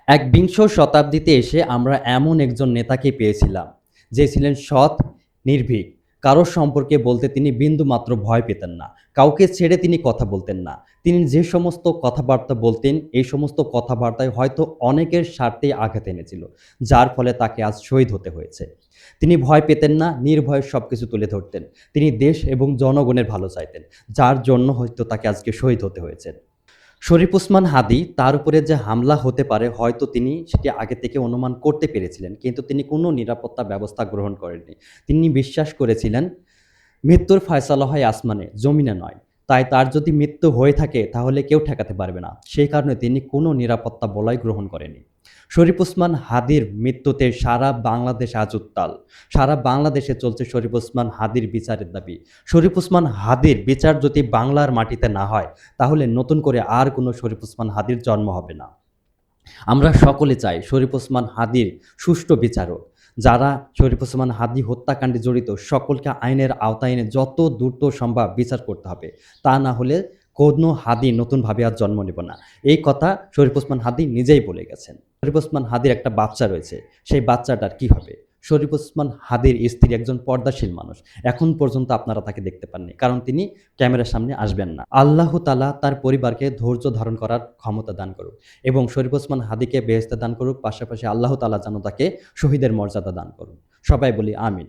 একবিংশ শতাব্দীতে এসে আমরা এমন একজন নেতাকে পেয়েছিলাম, যে ছিলেন সৎ, নির্ভীক। কারো সম্পর্কে বলতে তিনি বিন্দুমাত্র ভয় পেতেন না। কাউকে ছেড়ে তিনি কথা বলতেন না। তিনি যে সমস্ত কথাবার্তা বলতেন, এই সমস্ত কথাবার্তায় হয়তো অনেকের স্বার্থেই আঘাত এনেছিল, যার ফলে তাকে আজ শহীদ হতে হয়েছে। তিনি ভয় পেতেন না, নির্ভয়ে সবকিছু তুলে ধরতেন। তিনি দেশ এবং জনগণের ভালো চাইতেন, যার জন্য হয়তো তাকে আজকে শহীদ হতে হয়েছে। শরীফ ওসমান হাদী তার উপরে যে হামলা হতে পারে হয়তো তিনি সেটি আগে থেকে অনুমান করতে পেরেছিলেন। কিন্তু তিনি কোনো নিরাপত্তা ব্যবস্থা গ্রহণ করেননি। তিনি বিশ্বাস করেছিলেন মৃত্যুর ফয়সালা হয় আসমানে, জমিনে নয়। তাই তার যদি মৃত্যু হয়ে থাকে তাহলে কেউ ঠেকাতে পারবে না। সেই কারণে তিনি কোনো নিরাপত্তা বলয় গ্রহণ করেনি। শরীফ ওসমান হাদীর মৃত্যুতে সারা বাংলাদেশ আজ উত্তাল। সারা বাংলাদেশে চলছে শরীফ ওসমান হাদীর বিচারের দাবি। শরীফ ওসমান হাদীর বিচার যদি বাংলার মাটিতে না হয়, তাহলে নতুন করে আর কোনো শরীফ ওসমান হাদীর জন্ম হবে না। আমরা সকলে চাই শরীফ ওসমান হাদীর সুষ্ঠু বিচার হোক। যারা শরীফ ওসমান হাদী হত্যাকাণ্ডে জড়িত সকলকে আইনের আওতায় এনে যত দ্রুত সম্ভব বিচার করতে হবে। তা না হলে কোনো হাদী নতুনভাবে আর জন্ম নেব না। এই কথা শরীফ ওসমান হাদী নিজেই বলে গেছেন। শরীফ ওসমান হাদীর একটা বাচ্চা রয়েছে। সেই বাচ্চাটার কি হবে? শরীফ ওসমান হাদীর স্ত্রী একজন পর্দাশীল মানুষ। এখন পর্যন্ত আপনারা তাকে দেখতে পাননি। কারণ তিনি ক্যামেরার সামনে আসবেন না। আল্লাহ তাআলা তার পরিবারকে ধৈর্য ধারণ করার ক্ষমতা দান করুক এবং শরীফ ওসমান হাদীকে বেহেশত দান করুক। পাশাপাশি আল্লাহ তাআলা যেন তাকে শহীদের মর্যাদা দান করুন। সবাই বলি আমিন।